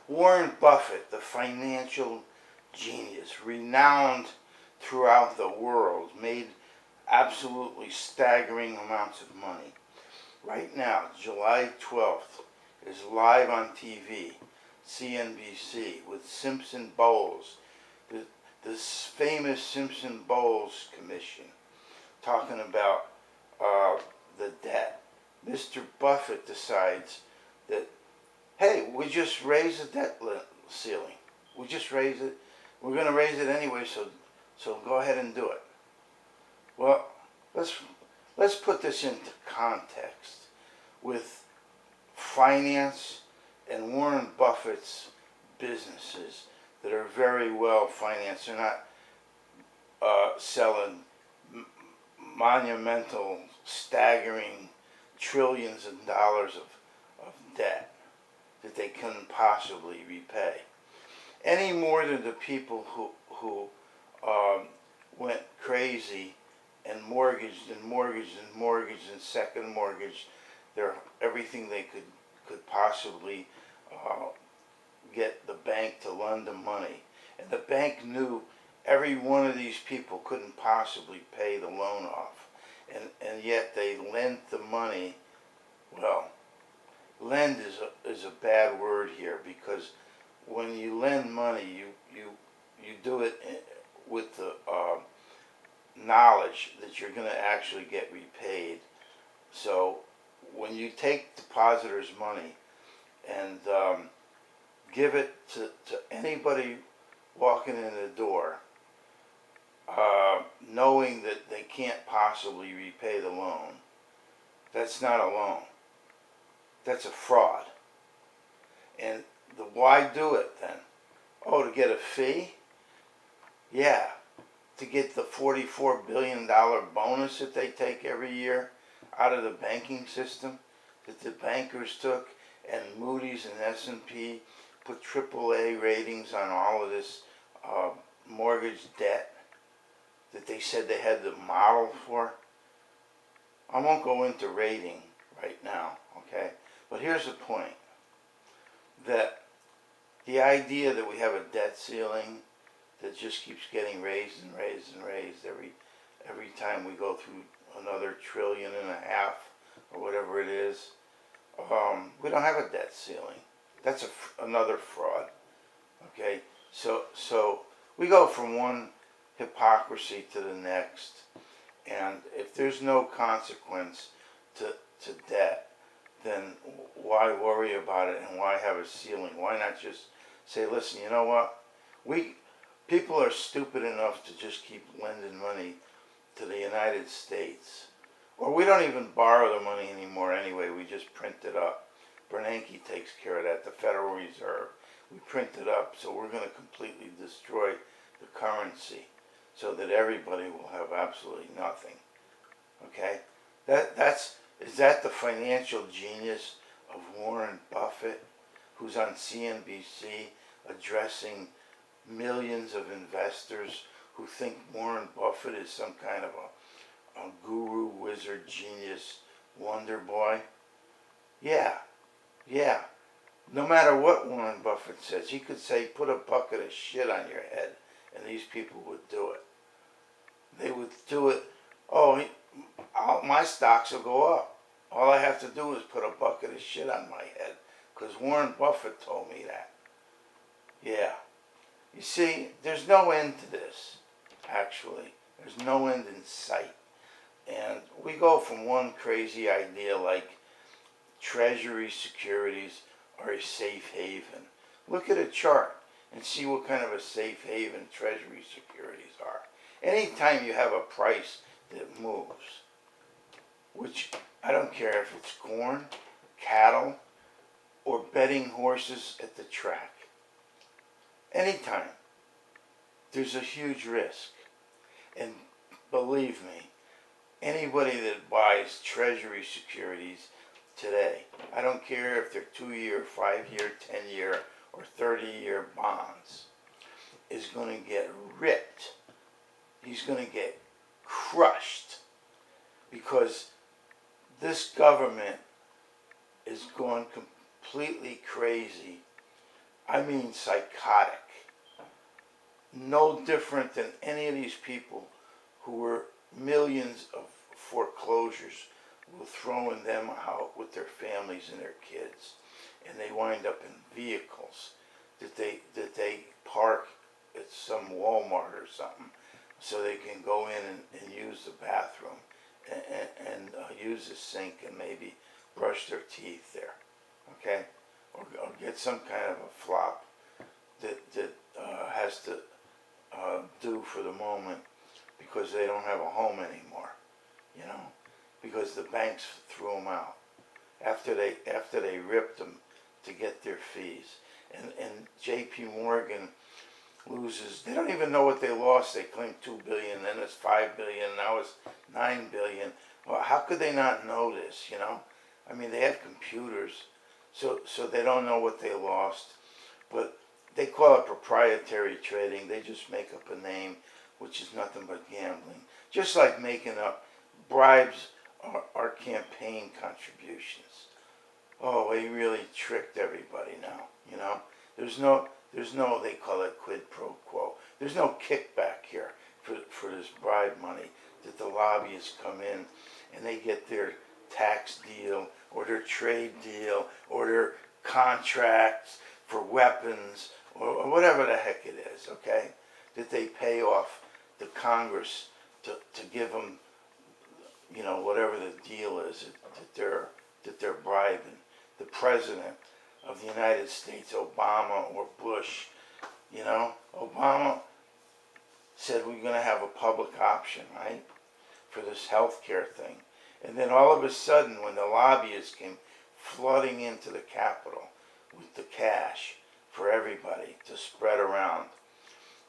Warren Buffett, the financial genius, renowned throughout the world, made absolutely staggering amounts of money. Right now, July 12th, is live on TV, CNBC, with Simpson Bowles, this famous Simpson Bowles Commission, talking about the debt. Mr. Buffett decides that, hey, we just raised the debt ceiling. We just raised it. We're going to raise it anyway, so go ahead and do it. Well, let's put this into context with finance and Warren Buffett's businesses that are very well financed. They're not selling monumental, staggering trillions of dollars of debt that they couldn't possibly repay. Any more than the people who went crazy and mortgaged and mortgaged and mortgaged and second mortgaged everything they could possibly get the bank to lend them money. And the bank knew every one of these people couldn't possibly pay the loan off. And yet they lent the money. Well, lend is a bad word here, because when you lend money, you do it with the knowledge that you're going to actually get repaid. So when you take depositors' money and give it to anybody walking in the door, knowing that they can't possibly repay the loan, that's not a loan. That's a fraud. And why do it then? Oh, to get a fee? Yeah, to get the $44 billion bonus that they take every year out of the banking system, that the bankers took, and Moody's and S&P put AAA ratings on all of this mortgage debt that they said they had the model for. I won't go into rating right now, okay? But here's the point, that the idea that we have a debt ceiling that just keeps getting raised and raised and raised every time we go through another $1.5 trillion or whatever it is, we don't have a debt ceiling. That's another fraud. Okay, so we go from one hypocrisy to the next, and if there's no consequence to debt, then why worry about it, and why have a ceiling? Why not just say, listen, you know what? People are stupid enough to just keep lending money to the United States. Or we don't even borrow the money anymore anyway, we just print it up. Bernanke takes care of that, the Federal Reserve. We print it up, so we're going to completely destroy the currency so that everybody will have absolutely nothing. Okay? Is that the financial genius of Warren Buffett, who's on CNBC addressing millions of investors who think Warren Buffett is some kind of a guru, wizard, genius, wonder boy? Yeah. No matter what Warren Buffett says, he could say, put a bucket of shit on your head, and these people would do it. They would do it. Oh, my stocks will go up. All I have to do is put a bucket of shit on my head, because Warren Buffett told me that. Yeah. You see, there's no end to this, actually. There's no end in sight. And we go from one crazy idea like Treasury securities are a safe haven. Look at a chart and see what kind of a safe haven Treasury securities are. Anytime you have a price that moves, which I don't care if it's corn, cattle, or betting horses at the track. Anytime, there's a huge risk. And believe me, anybody that buys Treasury securities today, I don't care if they're 2-year, 5-year, 10-year, or 30-year bonds, is going to get ripped. He's going to get crushed, because this government is going completely crazy I mean psychotic. No different than any of these people who were millions of foreclosures were throwing them out with their families and their kids, and they wind up in vehicles that they park at some Walmart or something, so they can go in and use the bathroom and use the sink and maybe brush their teeth there, okay, or get some kind of a flop that has to do for the moment because they don't have a home anymore, you know, because the banks threw them out after they ripped them to get their fees. And J.P. Morgan loses. They don't even know what they lost. They claim $2 billion, then it's $5 billion, now it's $9 billion. Well, how could they not know this? You know, I mean, they have computers, so they don't know what they lost. But they call it proprietary trading. They just make up a name, which is nothing but gambling. Just like making up bribes are campaign contributions. Oh, they really tricked everybody now, you know. There's no, they call it quid pro quo. There's no kickback here for this bribe money that the lobbyists come in and they get their tax deal or their trade deal or their contracts for weapons or whatever the heck it is, okay, that they pay off the Congress to give them, you know, whatever the deal is that they're bribing. The president of the United States, Obama or Bush, you know, Obama said we're going to have a public option, right, for this health care thing. And then all of a sudden, when the lobbyists came flooding into the Capitol with the cash for everybody to spread around,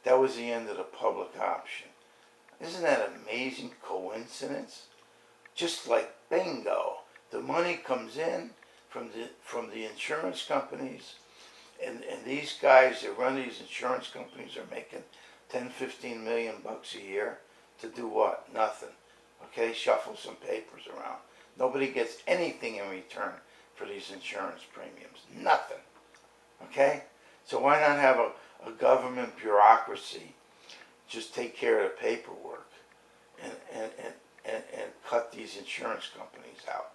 that was the end of the public option. Isn't that an amazing coincidence? Just like bingo, the money comes in from the insurance companies, and these guys that run these insurance companies are making 10, 15 million bucks a year to do what? Nothing. Okay, shuffle some papers around. Nobody gets anything in return for these insurance premiums. Nothing. Okay? So why not have a government bureaucracy just take care of the paperwork and cut these insurance companies out?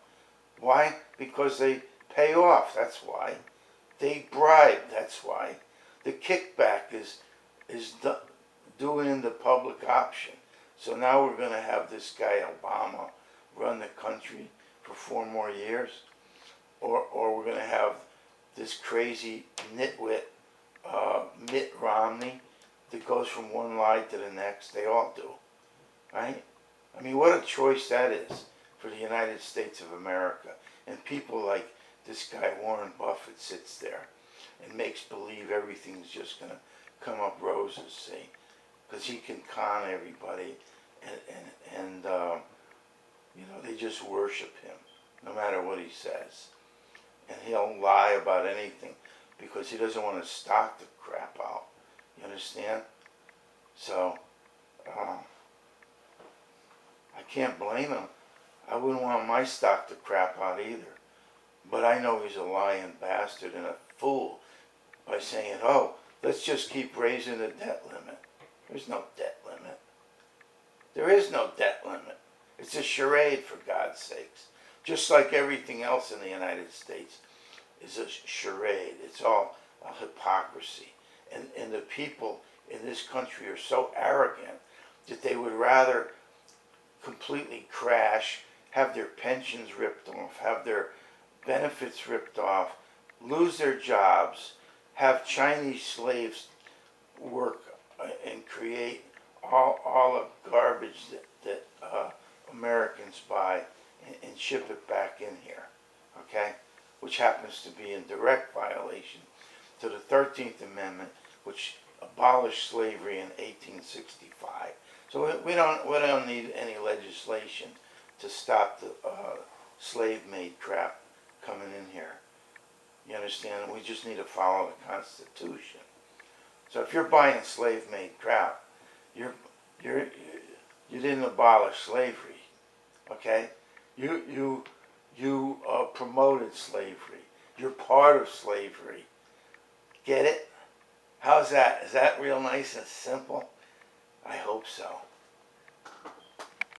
Why? Because they pay off, that's why. They bribe, that's why. The kickback is doing the public option. So now we're going to have this guy Obama run the country for 4 more years, or we're going to have this crazy nitwit Mitt Romney that goes from one lie to the next. They all do, right? I mean, what a choice that is for the United States of America. And people like this guy Warren Buffett sits there and makes believe everything's just going to come up roses, see? Because he can con everybody, and you know, they just worship him no matter what he says. And he'll lie about anything because he doesn't want to stock the crap out. You understand? So, I can't blame him. I wouldn't want my stock to crap out either. But I know he's a lying bastard and a fool by saying, oh, let's just keep raising the debt limit. There's no debt limit. There is no debt limit. It's a charade, for God's sakes. Just like everything else in the United States is a charade. It's all a hypocrisy. And the people in this country are so arrogant that they would rather completely crash, have their pensions ripped off, have their benefits ripped off, lose their jobs, have Chinese slaves work and create all the garbage that Americans buy and ship it back in here, okay? Which happens to be in direct violation to the 13th Amendment, which abolished slavery in 1865. So we don't need any legislation to stop the slave-made crap coming in here. You understand? We just need to follow the Constitution. So if you're buying slave-made crap, you didn't abolish slavery, okay? You promoted slavery. You're part of slavery. Get it? How's that? Is that real nice and simple? I hope so.